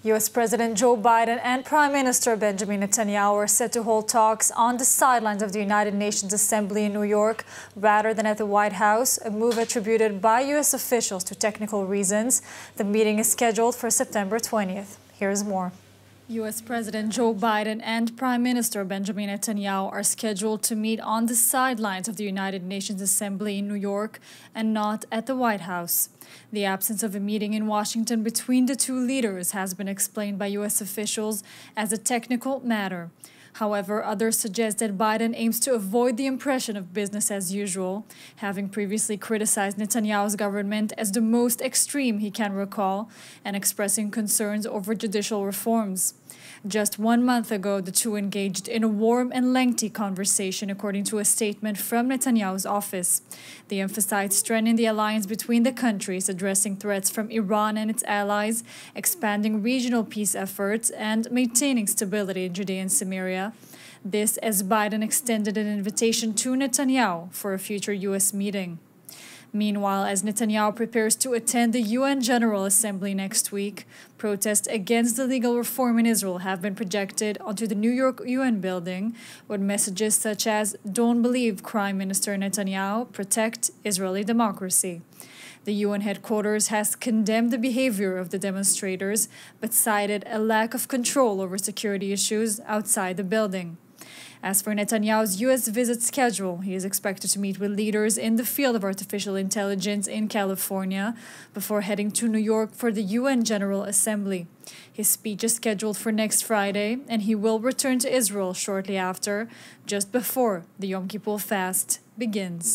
U.S. President Joe Biden and Prime Minister Benjamin Netanyahu are set to hold talks on the sidelines of the United Nations Assembly in New York rather than at the White House, a move attributed by U.S. officials to technical reasons. The meeting is scheduled for September 20th. Here's more. U.S. President Joe Biden and Prime Minister Benjamin Netanyahu are scheduled to meet on the sidelines of the United Nations Assembly in New York and not at the White House. The absence of a meeting in Washington between the two leaders has been explained by U.S. officials as a technical matter. However, others suggest that Biden aims to avoid the impression of business as usual, having previously criticized Netanyahu's government as the most extreme he can recall and expressing concerns over judicial reforms. Just 1 month ago, the two engaged in a warm and lengthy conversation, according to a statement from Netanyahu's office. They emphasized strengthening the alliance between the countries, addressing threats from Iran and its allies, expanding regional peace efforts, and maintaining stability in Judea and Samaria. This as Biden extended an invitation to Netanyahu for a future U.S. meeting. Meanwhile, as Netanyahu prepares to attend the UN General Assembly next week, protests against the legal reform in Israel have been projected onto the New York UN building with messages such as "Don't believe Prime Minister Netanyahu, protect Israeli democracy." The UN headquarters has condemned the behavior of the demonstrators, but cited a lack of control over security issues outside the building. As for Netanyahu's U.S. visit schedule, he is expected to meet with leaders in the field of artificial intelligence in California before heading to New York for the UN General Assembly. His speech is scheduled for next Friday, and he will return to Israel shortly after, just before the Yom Kippur fast begins.